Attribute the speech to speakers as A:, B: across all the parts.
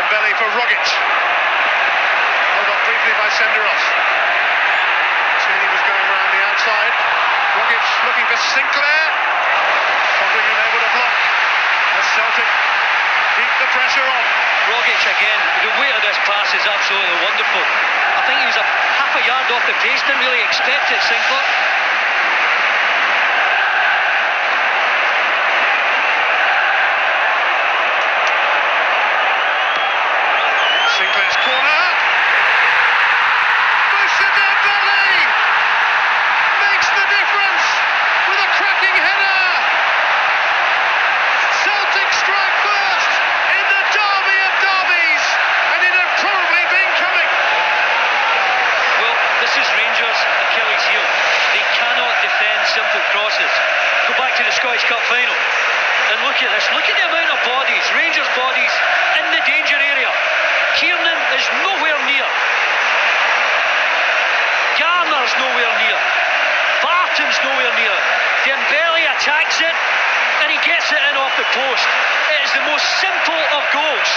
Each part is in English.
A: Dembele for Rogic. Held up briefly by Senderos. Tierney was going around the outside. Rogic looking for Sinclair. Something unable to block as Celtic keep the pressure on.
B: Rogic again, the weight of this pass is absolutely wonderful. I think he was half a yard off the pace, didn't really expect it, Sinclair.
A: Sinclair's corner. Moussa Dembele makes the difference with a cracking header. Celtic strike first in the derby of derbies, and it had probably been coming.
B: Well, this is Rangers' Achilles heel. They cannot defend simple crosses. Go back to the Scottish Cup final and look at this. Look at the amount of bodies, Rangers bodies in the danger area. Kiernan is nowhere near. Garner's nowhere near. Barton's nowhere near. Dembele attacks it and he gets it in off the post. It is the most simple of goals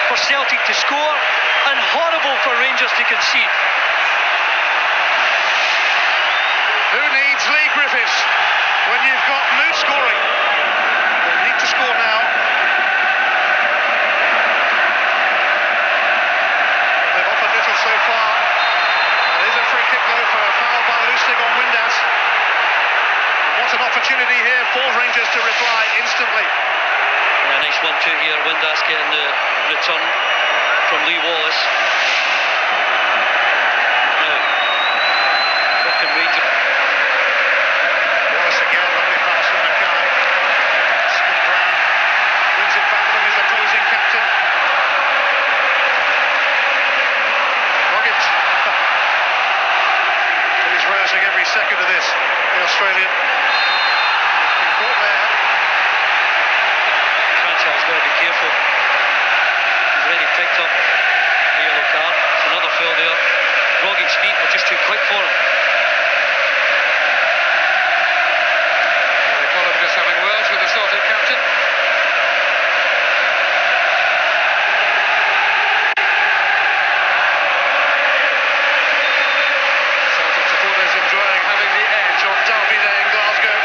B: for Celtic to score and horrible for Rangers to concede.
A: Who needs Lee Griffiths when you've got Moose scoring? They need to score now. They've offered little so far. That is a free kick though for a foul by Lustig on Windass. What an opportunity here for Rangers to reply instantly.
B: Yeah, nice 1-2 here. Windass getting the return from Lee Wallace. Now, what can Rangers?
A: Wallace again, lovely pass from Mackay. Spin round, wins it back from his opposing captain. Rogic. He's relishing every second of this, the Australian. He's been caught there.
B: Franchise got to be careful. He's already picked up a yellow card. It's another foul there. Rogic's feet were just too quick for him.
A: They call him just having words with the Celtic captain. Celtic supporters enjoying having the edge on Derby Day in Glasgow.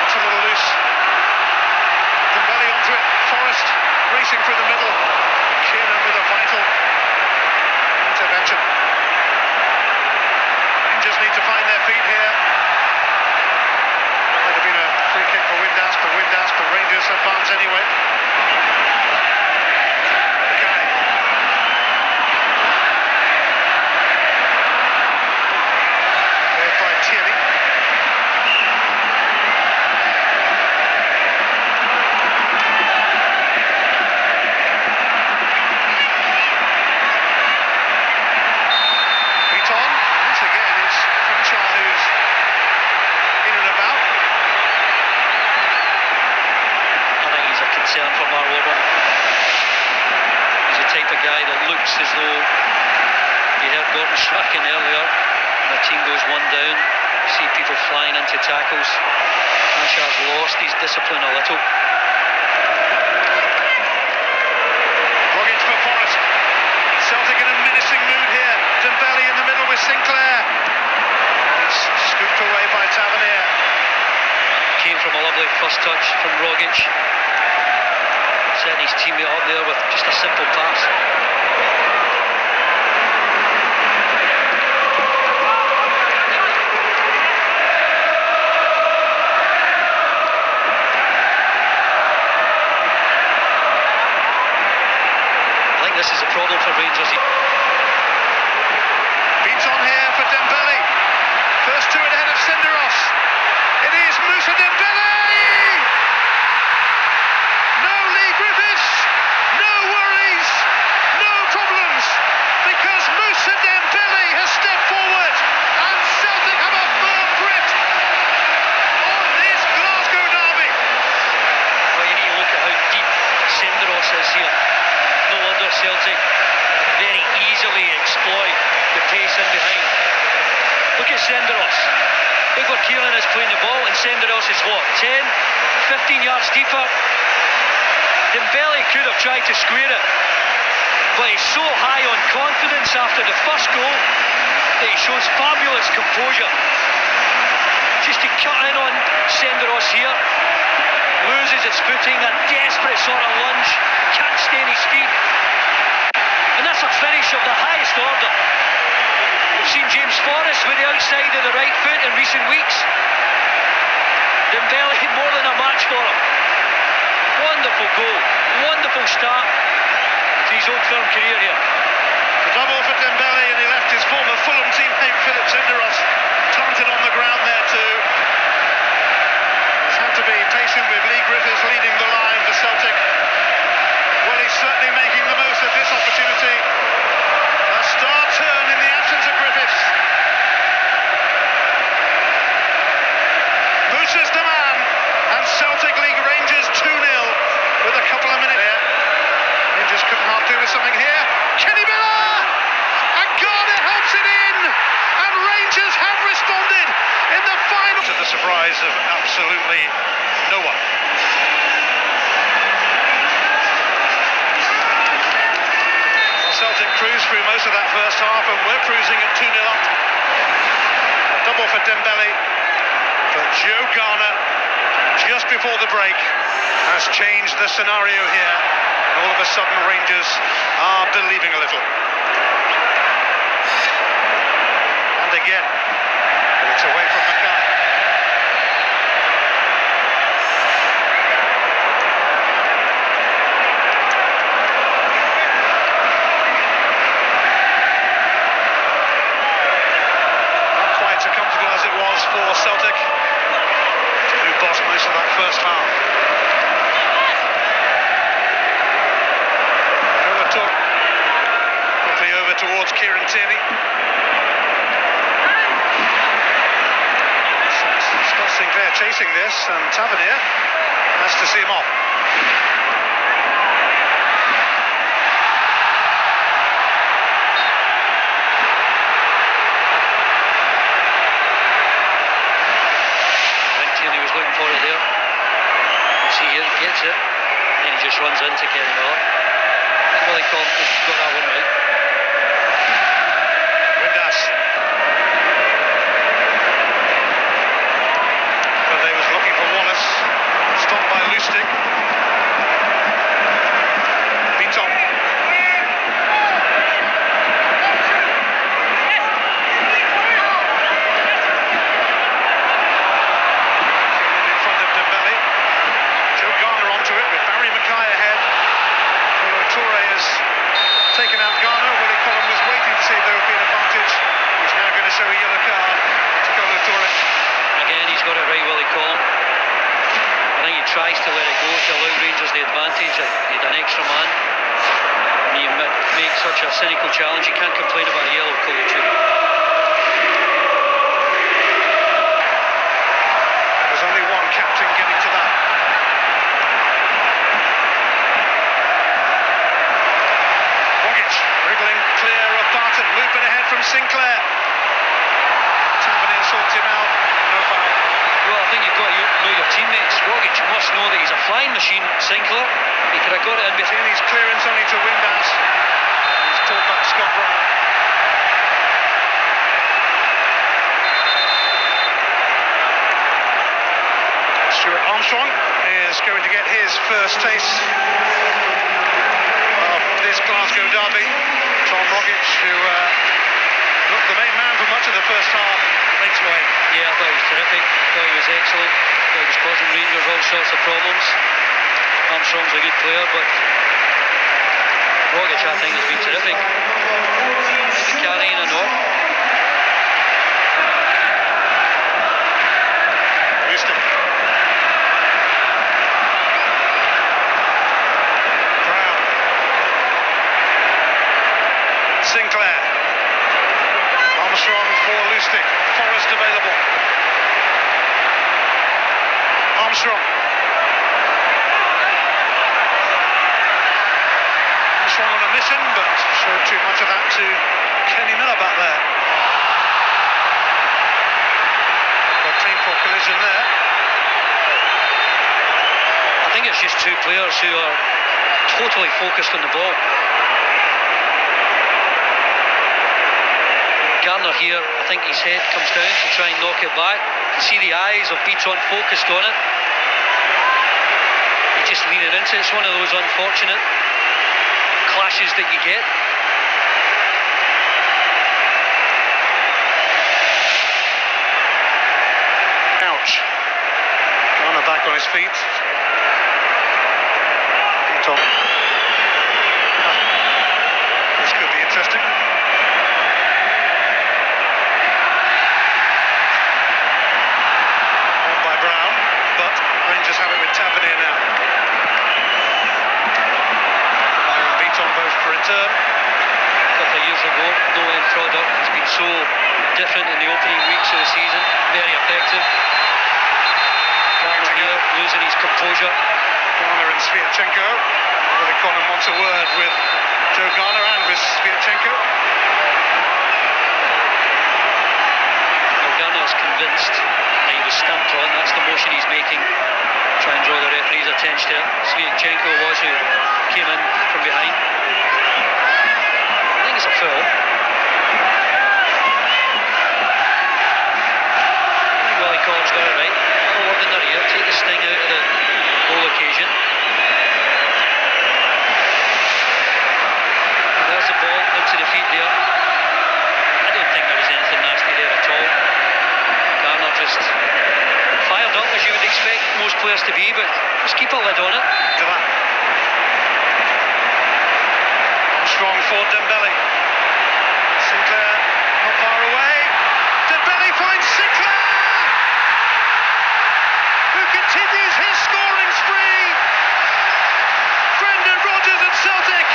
A: It's a little loose. Dembele onto it. Forrest racing through the middle. Kiernan with a vital intervention. Rangers need to find their feet here. Might have been a free kick for Windass, but Rangers advance anyway. Mackay. Cleared by Tierney. Beat on. Once again, it's Crenshaw who's in and about.
B: I think he's a concern for Mark Warburton. He's the type of guy that looks as though you heard Gordon Strachan earlier. When the team goes one down, you see people flying into tackles. Cranshaw's lost his discipline a little.
A: Rogic for Forrest. Celtic in a menacing mood here. Dembele in the middle with Sinclair. It's scooped away by Tavernier.
B: Came from a lovely first touch from Rogic. Setting his teammate up there with just a simple pass. I think this is a problem for Rangers.
A: Beats on here for Dembele. First to it ahead of Senderos. It is Moussa Dembele! No Lee Griffiths, no worries, no problems, because Moussa Dembele has stepped forward and Celtic have a firm grip on this Glasgow derby.
B: Well, you need to look at how deep Senderos is here. No wonder Celtic very easily exploit the pace in behind. Look at Senderos. Look where Kiernan is playing the ball, and Senderos is what, 10, 15 yards deeper. Dembele could have tried to square it, but he's so high on confidence after the first goal that he shows fabulous composure. Just to cut in on Senderos here, loses his footing, a desperate sort of lunge, can't stay on his feet, and that's a finish of the highest order. We've seen James Forrest with the outside of the right foot in recent weeks. Dembele more than a match for him. Wonderful goal, wonderful start to his Old Firm career here.
A: The double for Dembele, and he left his former Fulham teammate Philip Senderos planted on the ground there too. He's had to be patient with Lee Griffiths leading the line for Celtic. Well, he's certainly making the most of this opportunity. A star turn in the absence of Griffiths. Moose's the man, and Celtic league Rangers 2-0 with a couple of minutes here. Rangers couldn't half do with something here. Kenny Miller! And Garner helps it in! And Rangers have responded in the final. To the surprise of absolutely no one. Well, Celtic cruised through most of that first half, and we're cruising at 2-0 up. A double for Dembele, but Joe Garner, just before the break, has changed the scenario here. All of a sudden Rangers are believing a little. And again, but it's away from Mackay. Not quite so comfortable as it was for Celtic, who bossed most of that first half. Quickly over towards Kieran Tierney. Scott Sinclair chasing this, and Tavernier has to see him off.
B: I think Tierney was looking for it there. You see here, he gets it, and then he just runs into Kenny Miller. Willie Collins got that one right.
A: Windass. But they was looking for Wallace. Stopped by Lustig. Beaton. In front of Dembele. Joe Garner onto it with Barry Mackay ahead. Toure has taken out Garner. Willie Collum was waiting to see if there would be an advantage. He's now going to show a yellow card to Kolo Toure.
B: Again, he's got it right, Willie Collum. I think he tries to let it go to allow Rangers the advantage. He had an extra man. When you make such a cynical challenge, you can't complain about a yellow, Kolo Toure.
A: There's only one captain getting to that. Wriggling clear of Barton, looping ahead from Sinclair. Tavernier sorts him out, no foul.
B: Well, I think you've got to know your teammates. Rogic must know that he's a flying machine, Sinclair. He could have got it in between.
A: Tierney's clearance only to Windass. He's pulled back Scott Brown. Stuart Armstrong is going to get his first taste of this Glasgow derby. Tom Rogic, who looked the main man for much of the first half, makes way.
B: Yeah, I thought he was terrific. I thought he was excellent. I thought he was causing Rangers all sorts of problems. Armstrong's a good player, but Rogic, I think, has been terrific. Carrying a knock.
A: Houston. Brown. Sinclair. Armstrong for Lustig. Forrest available. Armstrong. Armstrong on a mission, but showed too much of that to Kenny Miller back there. A painful collision there.
B: I think it's just two players who are totally focused on the ball. Garner here, I think his head comes down to try and knock it back. You can see the eyes of Beaton focused on it. He's just leaning into it. It's one of those unfortunate clashes that you get.
A: Ouch. Garner back on his feet. Beaton. This could be interesting. On by Brown, but Rangers have it with Tavernier now. Myron Beaton both for return.
B: A couple of years ago, no end product. It's been so different in the opening weeks of the season. Very effective. Garner here losing his composure.
A: Garner and Sviatchenko. Willie Connon wants a word with Joe Garner and with Sviatchenko.
B: Well, Garner is convinced that he was stamped on. That's the motion he's making. Try and draw the referee's attention to it. Sviatchenko was who came in from behind. I think it's a foul. Willie Collins got it right. A word in their ear, take the sting out of the whole occasion. And there's the ball into the feet there. I don't think there was anything nasty there at all. Garner just fired up as you would expect most players to be, but just keep a lid on it.
A: Strong for Dembele. Sinclair not far away. Dembele finds Sinclair, who continues his scoring spree. Brendan Rodgers and Celtic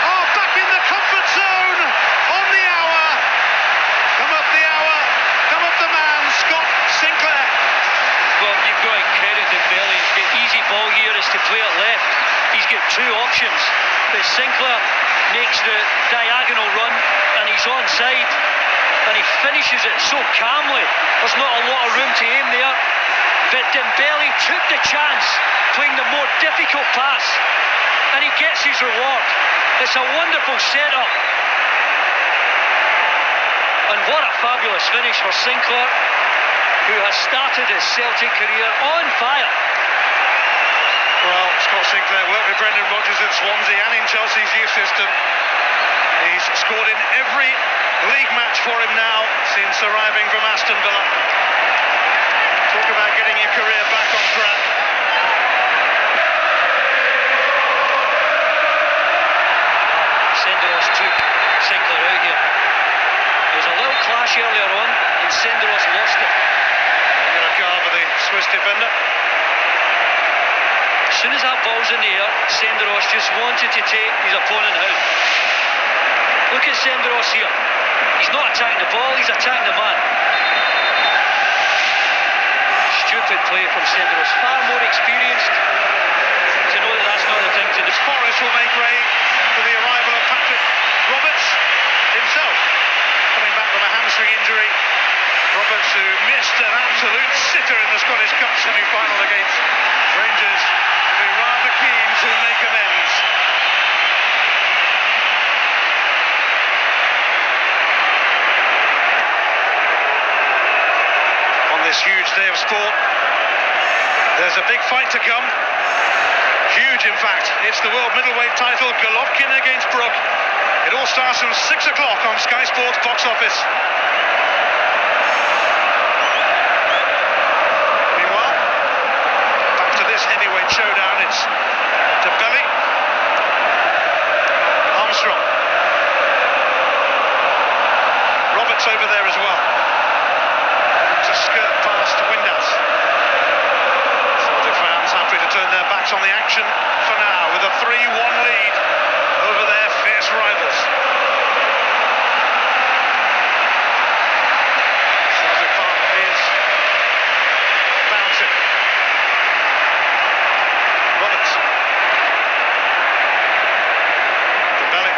A: are back in the comfort zone on the hour. Come up the hour, come up the man, Scott Sinclair.
B: Well, you've got to credit Dembele. The easy ball here is to play it left. He's got two options, but Sinclair makes the diagonal run and he's onside and he finishes it so calmly. There's not a lot of room to aim there, but Dembele took the chance, playing the more difficult pass, and he gets his reward. It's a wonderful setup, and what a fabulous finish for Sinclair, who has started his Celtic career on fire.
A: Well, Scott Sinclair worked with Brendan Rodgers at Swansea and in Chelsea's youth system. He's scored in every league match for him now since arriving from Aston Villa. Talk about getting your career back on track.
B: Senderos took Sinclair out here. There was a little clash earlier on and Senderos lost it.
A: Under a guard with the Swiss defender.
B: As soon as that ball's in the air, Senderos just wanted to take his opponent out. Look at Senderos here. He's not attacking the ball, he's attacking the man. Stupid play from Senderos. Far more experienced to know that that's not the thing to do.
A: Forrest will make way for the arrival of Patrick Roberts himself, coming back from a hamstring injury. Roberts, who missed an absolute sitter in the Scottish Cup semi-final against Rangers, will be rather keen to make amends. On this huge day of sport, there's a big fight to come. Huge, in fact. It's the world middleweight title, Golovkin against Brook. It all starts from 6 o'clock on Sky Sports Box Office. Meanwhile, back to this heavyweight showdown. It's Dembele, Armstrong, Roberts over there as well. To skirt past Windass. Celtic fans happy to turn their backs on the action for now, with a 3-1 lead over their fierce rivals. Celtic Park is bouncing. Roberts. Dembele.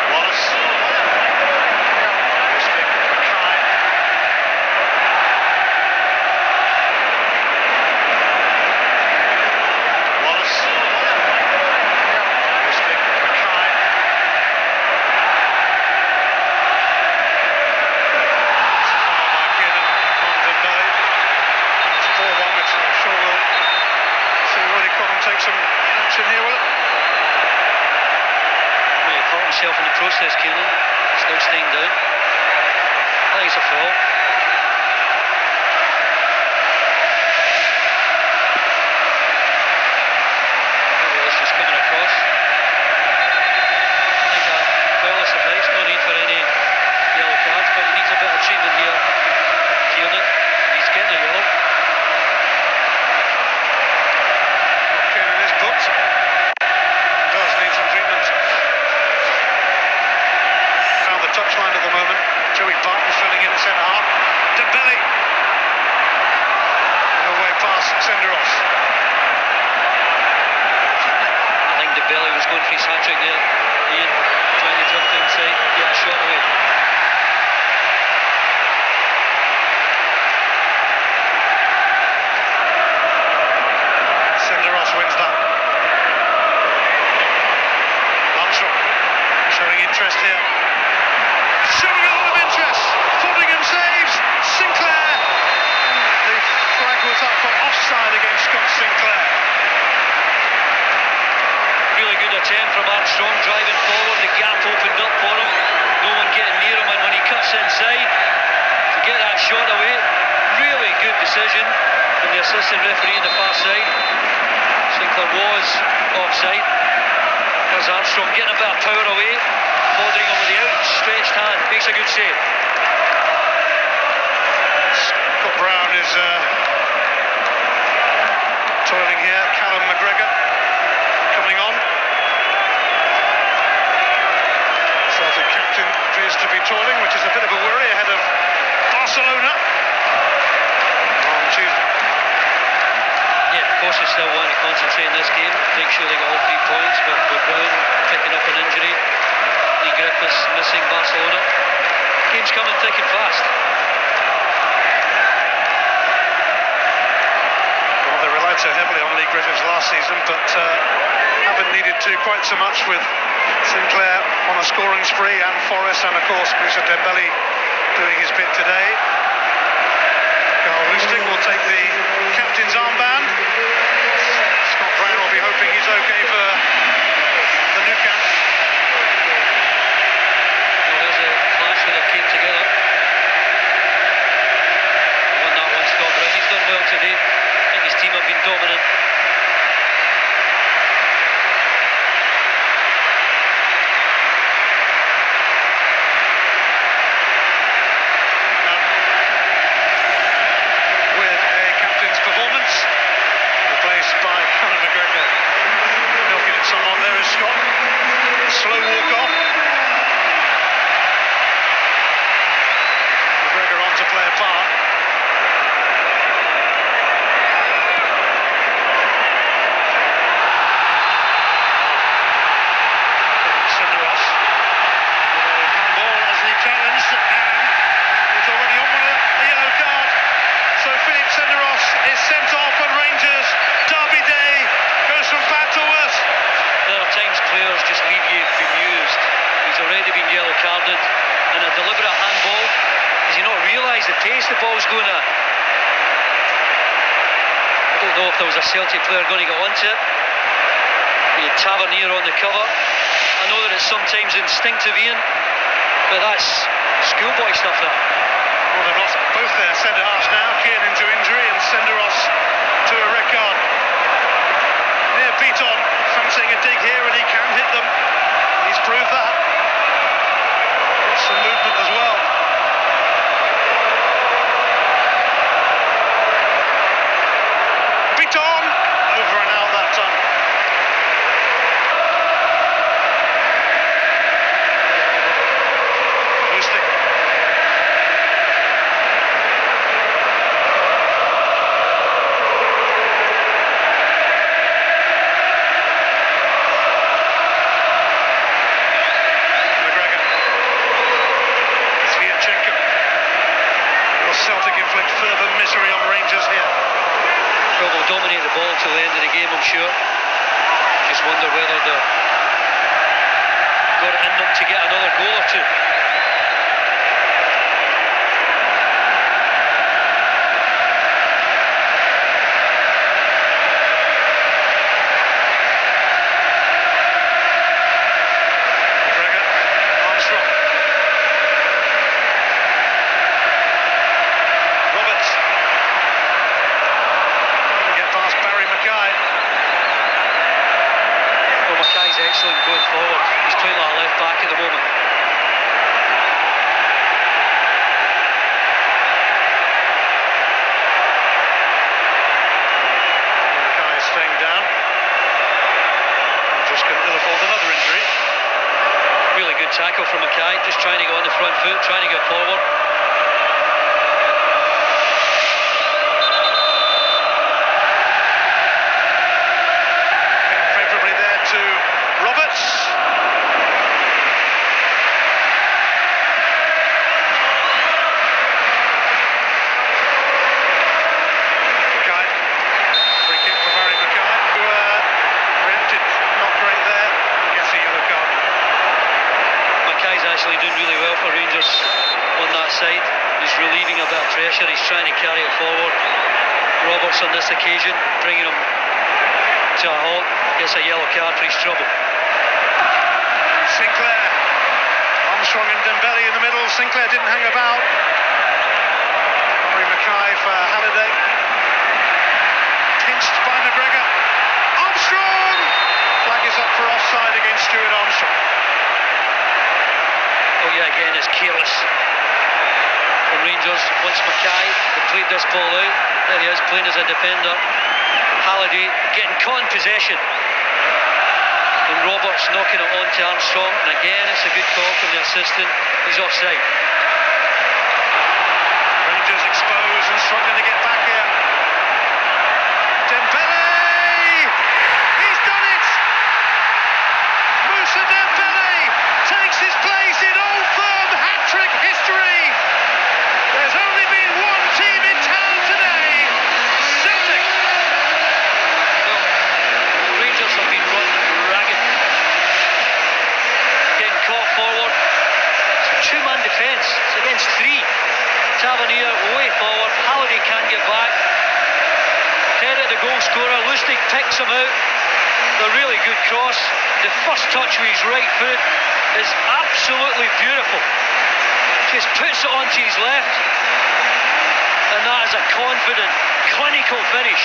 A: Wallace.
B: himself in the process, Kieran. Still staying down. I think it's a foul. It's just coming across. I think that foul will suffice. No need for any yellow cards, but he needs a bit of treatment here, Kieran. He's getting a yellow.
A: Kieran is booked. Does need some treatment. Found the touchline at the moment. Joey Barton filling in at centre half. Dembele. Away pass, Senderos.
B: I think Dembele was going for his hat-trick there. Ian trying to drift inside, get a shot away.
A: Senderos wins that. Armstrong showing interest here. Showing a lot of interest. Fordingham saves. Sinclair. The flag was up for offside against Scott Sinclair.
B: Really good attempt from Armstrong, driving forward. The gap opened up for him. No one getting near him, and when he cuts inside to get that shot away, really good decision from the assistant referee on the far side. Sinclair was offside. There's Armstrong getting a bit of power away. Fordingham with the outstretched hand, makes a good save.
A: Scott Brown is toiling here. Callum McGregor coming on. Celtic captain appears to be toiling, which is a bit of a worry ahead of Barcelona on Tuesday.
B: Yeah, of course they still want to concentrate in this game, make sure they get all 3 points, but with Brown picking up an injury, Lee Griffiths missing Barcelona. Game's coming thick and fast.
A: Well, they relied so heavily on Lee Griffiths last season, but haven't needed to quite so much with Sinclair on a scoring spree, and Forrest, and of course Moussa Dembele doing his bit today. Carl Lustig will take the captain's armband. Scott Brown will be hoping he's okay for the new camp.
B: Well, there's a clash where they came together. Won that one, Scott Brown. He's done well today. I think his team have been dominant.
A: Slow walk off. McGregor on to play a part. Senderos with a handball as he challenged, and he's already on one a yellow card. So Philip Senderos is sent off, and Rangers derby day goes from bad to worse.
B: There are times players just leave you bemused. He's already been yellow carded, and a deliberate handball. Does he not realise the pace the ball's going at? I don't know if there was a Celtic player going to get onto it. He had Tavernier on the cover. I know that it's sometimes instinctive, Ian, but that's schoolboy stuff, that.
A: Well, they've lost both their centre halves now. Kiernan to injury and Senderos to a red card. Near Beaton, fancying a dig here, and he can hit them. He's proved that. Got some movement as well. Beaton, over and out that time. Lustig. Celtic inflict further misery on Rangers here.
B: Well, they'll dominate the ball till the end of the game, I'm sure. Just wonder whether they've got it in them to get another goal or two.
A: McGregor
B: playing like a left back at the moment.
A: Mackay is staying down. Just couldn't ill afford another injury.
B: Really good tackle from Mackay, just trying to go on the front foot, trying to get forward.
A: Favourably there to Roberts. Mackay. Free kick for Barry Mackay, who reacted not great there and gets a yellow card.
B: Mackay's actually doing really well for Rangers on that side. He's relieving a bit of pressure, he's trying to carry it forward. Roberts on this occasion bringing him to a halt, gets a yellow card for his trouble.
A: Sinclair, Armstrong and Dembele in the middle. Sinclair didn't hang about. Barry Mackay for Halliday. Pinched by McGregor. Armstrong! Flag is up for offside against Stuart Armstrong.
B: Oh yeah, again it's careless from Rangers. Once Mackay had played this ball out, there he is playing as a defender. Halliday getting caught in possession, and Roberts knocking it on to Armstrong, and again it's a good call from the assistant. He's offside.
A: Rangers exposed and struggling to get back here. Dembele! He's done it! Moussa Dembele takes his place in Old Firm hat-trick history. There's only been one team in town today, Celtic.
B: Well, Rangers have been run ragged. Getting caught forward. It's a two-man defence. It's against three. Tavernier way forward. Halliday can't get back. Head at the goal scorer. Lustig picks him out. A really good cross. The first touch with his right foot is absolutely beautiful. Just puts it onto his left, and that is a confident, clinical finish.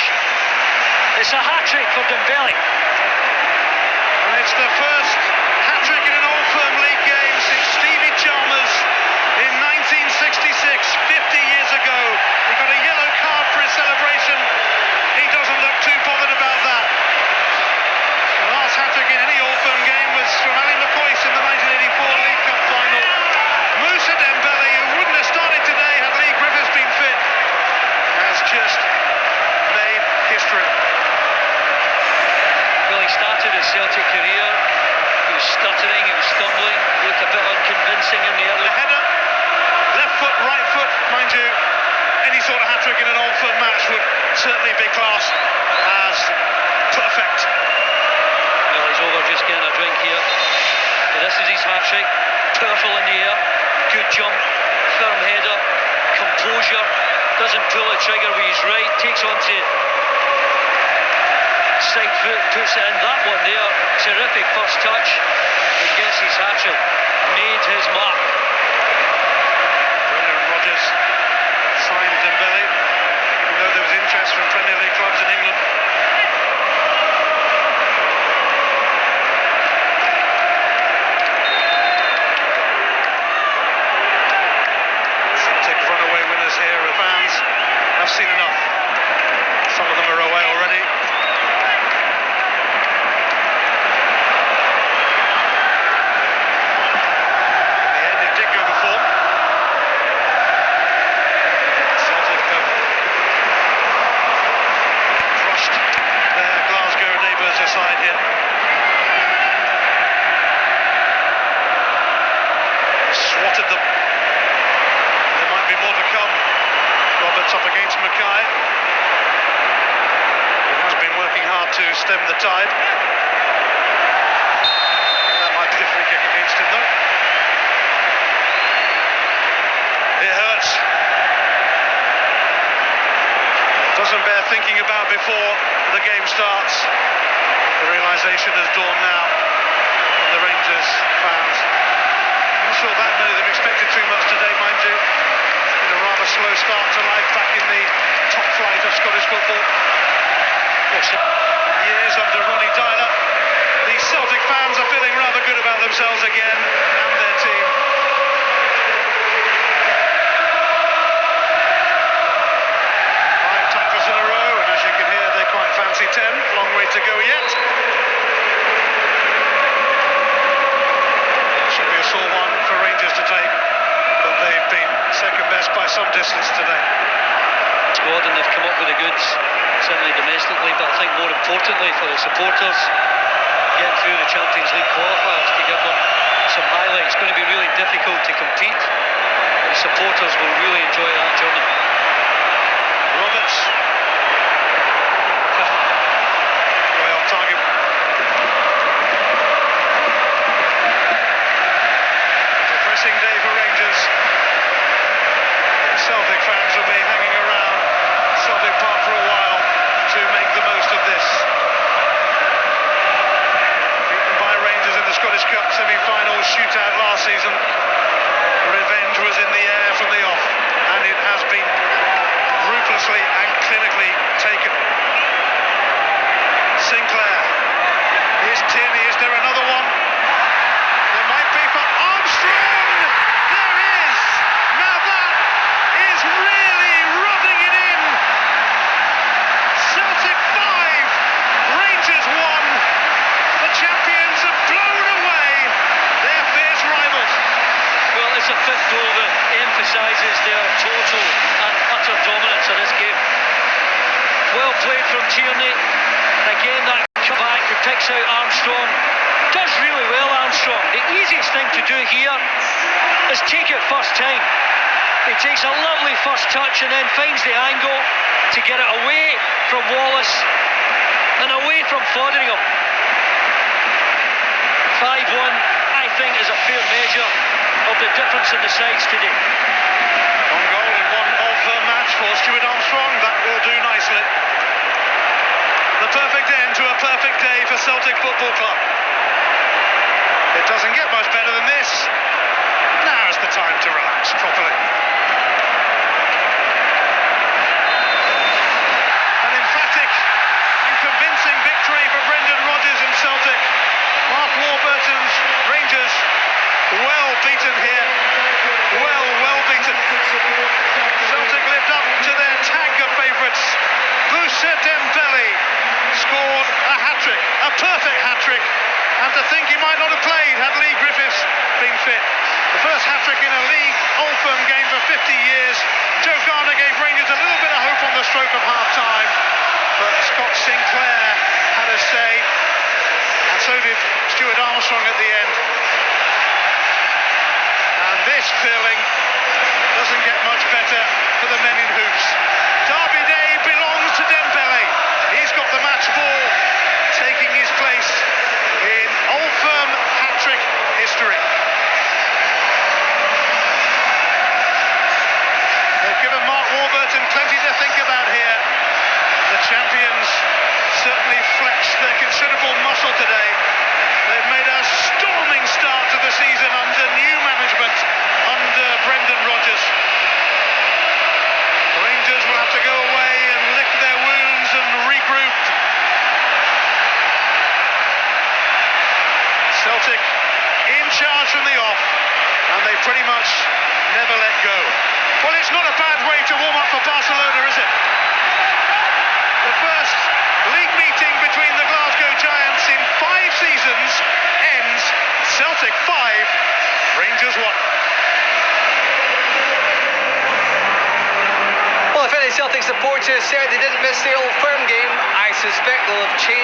B: It's a hat-trick for Dembele.
A: And it's the first hat-trick in an Old Firm League game since Stevie Chalmers in 1966, 50 years ago. He got a yellow card for his celebration. He doesn't look too bothered about that. The last hat-trick in any Old Firm game was from Ali McCoyce in the 1984 League Cup final. Moussa Dembele, who wouldn't have started today had Lee Griffiths been fit, has just made history.
B: Well, he started his Celtic career. He was stuttering, he was stumbling, looked a bit unconvincing in the early.
A: The header, left foot, right foot, mind you, any sort of hat-trick in an Old Firm match would certainly be classed as perfect.
B: Well, he's over just getting a drink here. But this is his hat-trick. Powerful in the air, good jump, firm header, composure, doesn't pull the trigger with his right, takes onto side foot, puts it in. That one there, terrific first touch, and gets his hat-trick. Made his mark.
A: Brennan and Rodgers signed Dembele, even though there was interest from Premier League clubs in England. Celtic runaway winners here. The fans have seen enough. Some of them are away already. In the end, it did go the form. Celtic have crushed their Glasgow neighbours aside here. Swatted them. There might be more to come. Roberts up against Mackay. He has been working hard to stem the tide. That might be a free kick against him though. It hurts. Doesn't bear thinking about before the game starts. The realisation has dawned now on the Rangers fans. I'm not sure that many of them expected too much today, mind you. It's been a rather slow start to life back in the top flight of Scottish football. Years under Ronnie Dyler. The Celtic fans are feeling rather good about themselves. long way to go yet. Should be a sore one for Rangers to take, but they've been second best by some distance today.
B: Squad, and they've come up with the goods, certainly domestically, but I think more importantly for the supporters, getting through the Champions League qualifiers to give them some highlights. It's going to be really difficult to compete. The supporters will really enjoy that journey.
A: Roberts. Way off target. Depressing day for Rangers. Celtic fans will be hanging around Celtic Park for a while to make the most of this. Beaten by Rangers in the Scottish Cup semi-final shootout last season. Revenge was in the air from the off, and it has been ruthlessly and clinically taken. Sinclair. Here's Tierney. Is there another one? There might be for Armstrong! There is! Now that is really rubbing it in! Celtic 5, Rangers 1. The champions have blown away their fierce rivals.
B: Well, it's a fifth goal that emphasises their total and utter dominance of this game. Well played from Tierney. Again, that comeback, who picks out Armstrong. Does really well, Armstrong. The easiest thing to do here is take it first time. He takes a lovely first touch and then finds the angle to get it away from Wallace and away from Foderingham. 5-1, I think, is a fair measure of the difference in the sides today.
A: One goal in one of the match for Stuart Armstrong. That will do nicely. The perfect end to a perfect day for Celtic Football Club. It doesn't get much better than this. Now's the time to relax properly. An emphatic and convincing victory for Brendan Rodgers and Celtic. Mark Warburton's Rangers well beaten here. Well beaten. Celtic lived up to their tag of favourites. Moussa Dembele scored a hat-trick, a perfect hat-trick. And to think he might not have played had Lee Griffiths been fit. The first hat-trick in a league Old Firm game for 50 years. Joe Garner gave Rangers a little bit of hope on the stroke of half-time, but Scott Sinclair had a say, and so did Stuart Armstrong at the end. And this feeling doesn't get much better for the men in hoops. Derby Day belongs to Dembele. He's got the match ball, taking his place in Old Firm hat-trick history. They've given Mark Warburton plenty to think about here. The champions certainly flexed their considerable muscle today. They've made a storming start to the season under new management, under Brendan Rodgers. Rangers will have to go away and lick their wounds and regroup. Celtic in charge from the off, and they pretty much never let go. Well, it's not a bad way to warm up for Barcelona, is it? The first league meeting between the Glasgow Giants in 5 seasons ends Celtic 5, Rangers 1.
C: Well, if any Celtic supporters said they didn't miss the Old Firm game, I suspect they'll have changed